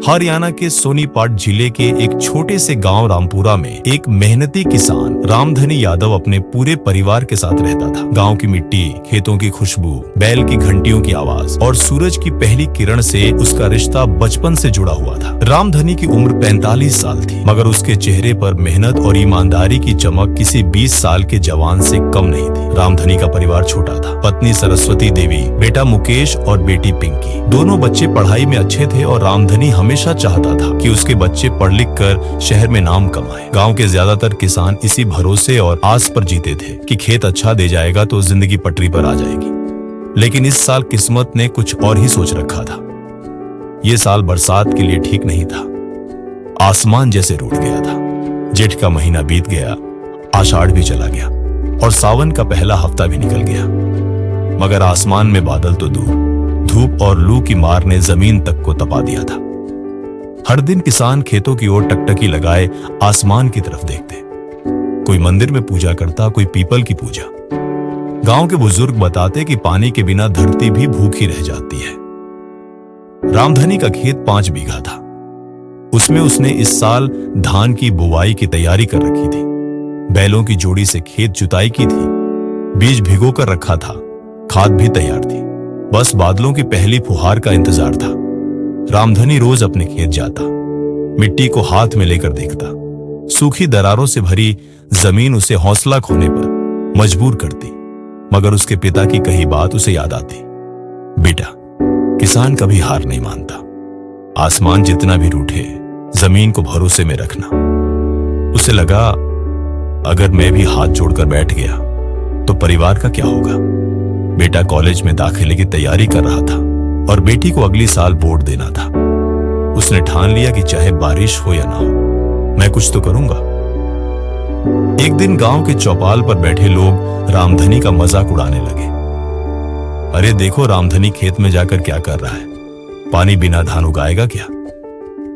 हरियाणा के सोनीपत जिले के एक छोटे से गांव रामपुरा में एक मेहनती किसान रामधनी यादव अपने पूरे परिवार के साथ रहता था। गांव की मिट्टी, खेतों की खुशबू, बैल की घंटियों की आवाज और सूरज की पहली किरण से उसका रिश्ता बचपन से जुड़ा हुआ था। रामधनी की उम्र 45 साल थी, मगर उसके चेहरे पर मेहनत और ईमानदारी की चमक किसी 20 साल के जवान से कम नहीं थी। रामधनी का परिवार छोटा था। पत्नी सरस्वती देवी, बेटा मुकेश और बेटी पिंकी। दोनों बच्चे पढ़ाई में अच्छे थे और रामधनी हमेशा चाहता था कि उसके बच्चे पढ़ लिख कर शहर में नाम कमाएं। गांव के ज्यादातर किसान इसी भरोसे और आस पर जीते थे कि खेत अच्छा दे जाएगा तो जिंदगी पटरी पर आ जाएगी। लेकिन इस साल किस्मत ने कुछ और ही सोच रखा था। ये साल बरसात के लिए ठीक नहीं था। आसमान जैसे रूठ गया था। जेठ का महीना बीत गया, आषाढ़ भी चला गया और सावन का पहला हफ्ता भी निकल गया, मगर आसमान में बादल तो दूर, धूप और लू की मार ने जमीन तक को तपा दिया था। हर दिन किसान खेतों की ओर टकटकी लगाए आसमान की तरफ देखते। कोई मंदिर में पूजा करता, कोई पीपल की पूजा। गांव के बुजुर्ग बताते कि पानी के बिना धरती भी भूखी रह जाती है। रामधनी का खेत 5 बीघा था। उसमें उसने इस साल धान की बुवाई की तैयारी कर रखी थी। बैलों की जोड़ी से खेत जुताई की थी, बीज भिगो कर रखा था, खाद भी तैयार थी। बस बादलों की पहली फुहार का इंतजार था। रामधनी रोज अपने खेत जाता, मिट्टी को हाथ में लेकर देखता। सूखी दरारों से भरी जमीन उसे हौसला खोने पर मजबूर करती, मगर उसके पिता की कही बात उसे याद आती। बेटा, किसान कभी हार नहीं मानता। आसमान जितना भी रूठे, जमीन को भरोसे में रखना। उसे लगा, अगर मैं भी हाथ जोड़कर बैठ गया तो परिवार का क्या होगा। बेटा कॉलेज में दाखिले की तैयारी कर रहा था और बेटी को अगली साल बोर्ड देना था। उसने ठान लिया कि चाहे बारिश हो या ना हो, मैं कुछ तो करूंगा। एक दिन गांव के चौपाल पर बैठे लोग रामधनी का मजाक उड़ाने लगे। अरे देखो, रामधनी खेत में जाकर क्या कर रहा है, पानी बिना धान उगाएगा क्या।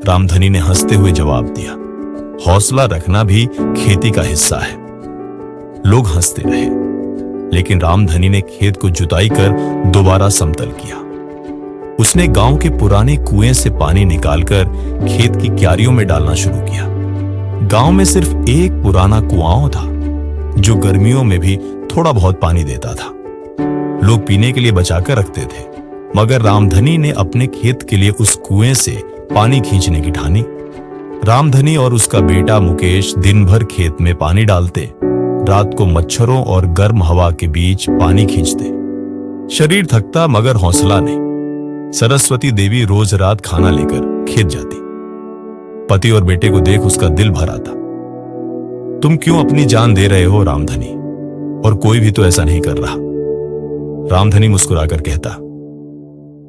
रामधनी ने हंसते हुए जवाब दिया, हौसला रखना भी खेती का हिस्सा है। लोग हंसते रहे, लेकिन रामधनी ने खेत को जुताई कर दोबारा समतल किया। उसने गांव के पुराने कुएं से पानी निकालकर खेत की क्यारियों में डालना शुरू किया। गांव में सिर्फ एक पुराना कुआं था जो गर्मियों में भी थोड़ा बहुत पानी देता था। लोग पीने के लिए बचाकर रखते थे, मगर रामधनी ने अपने खेत के लिए उस कुएं से पानी खींचने की ठानी। रामधनी और उसका बेटा मुकेश दिन भर खेत में पानी डालते, रात को मच्छरों और गर्म हवा के बीच पानी खींचते। शरीर थकता मगर हौसला नहीं। सरस्वती देवी रोज रात खाना लेकर खेत जाती। पति और बेटे को देख उसका दिल भर आता। तुम क्यों अपनी जान दे रहे हो रामधनी, और कोई भी तो ऐसा नहीं कर रहा। रामधनी मुस्कुराकर कहता,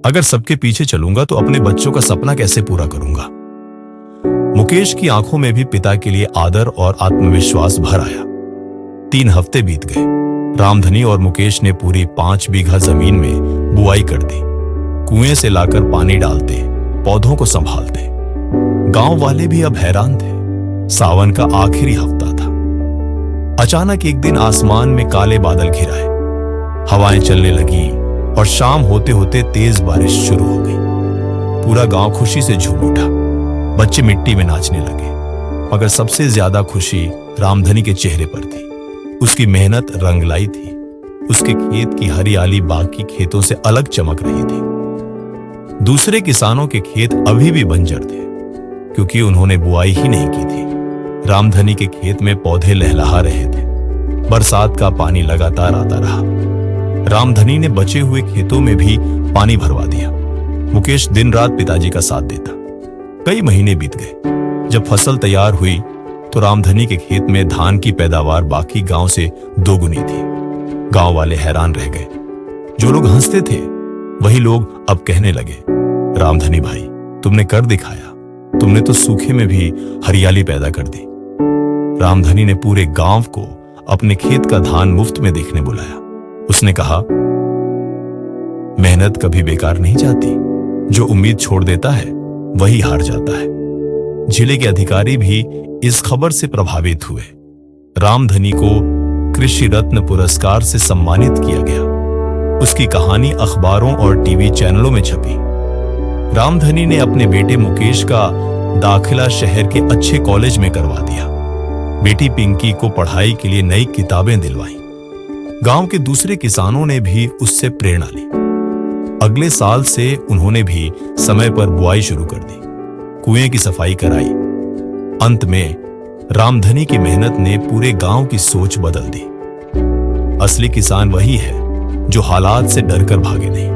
अगर सबके पीछे चलूंगा तो अपने बच्चों का सपना कैसे पूरा करूंगा। मुकेश की आंखों में भी पिता के लिए आदर और आत्मविश्वास भर आया। 3 हफ्ते बीत गए। रामधनी और मुकेश ने पूरी 5 बीघा जमीन में बुआई कर दी। कुएं से लाकर पानी डालते, पौधों को संभालते। गांव वाले भी अब हैरान थे। सावन का आखिरी हफ्ता था। अचानक एक दिन आसमान में काले बादल घिर आए। हवाएं चलने लगी और शाम होते होते तेज बारिश शुरू हो गई। पूरा गांव खुशी से झूम उठा। बच्चे मिट्टी में नाचने लगे, मगर सबसे ज्यादा खुशी रामधनी के चेहरे पर थी। उसकी मेहनत रंग लाई थी। उसके खेत की हरियाली बाकी खेतों से अलग चमक रही थी। दूसरे किसानों के खेत अभी भी बंजर थे, क्योंकि उन्होंने बुआई ही नहीं की थी। रामधनी के खेत में पौधे लहलहा रहे थे। बरसात का पानी लगातार आता रहा। रामधनी ने बचे हुए खेतों में भी पानी भरवा दिया। मुकेश दिन रात पिताजी का साथ देता। कई महीने बीत गए। जब फसल तैयार हुई तो रामधनी के खेत में धान की पैदावार बाकी गांव से दोगुनी थी। गांव वाले हैरान रह गए। जो लोग हंसते थे वही लोग अब कहने लगे, रामधनी भाई, तुमने कर दिखाया। तुमने तो सूखे में भी हरियाली पैदा कर दी। रामधनी ने पूरे गांव को अपने खेत का धान मुफ्त में देखने बुलाया। उसने कहा, मेहनत कभी बेकार नहीं जाती। जो उम्मीद छोड़ देता है वही हार जाता है। जिले के अधिकारी भी इस खबर से प्रभावित हुए। रामधनी को कृषि रत्न पुरस्कार से सम्मानित किया गया। उसकी कहानी अखबारों और टीवी चैनलों में छपी। रामधनी ने अपने बेटे मुकेश का दाखिला शहर के अच्छे कॉलेज में करवा दिया। बेटी पिंकी को पढ़ाई के लिए नई किताबें दिलवाई। गांव के दूसरे किसानों ने भी उससे प्रेरणा ली। अगले साल से उन्होंने भी समय पर बुआई शुरू कर दी, कुएं की सफाई कराई। अंत में रामधनी की मेहनत ने पूरे गांव की सोच बदल दी। असली किसान वही है जो हालात से डरकर भागे नहीं,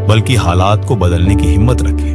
बल्कि हालात को बदलने की हिम्मत रखे।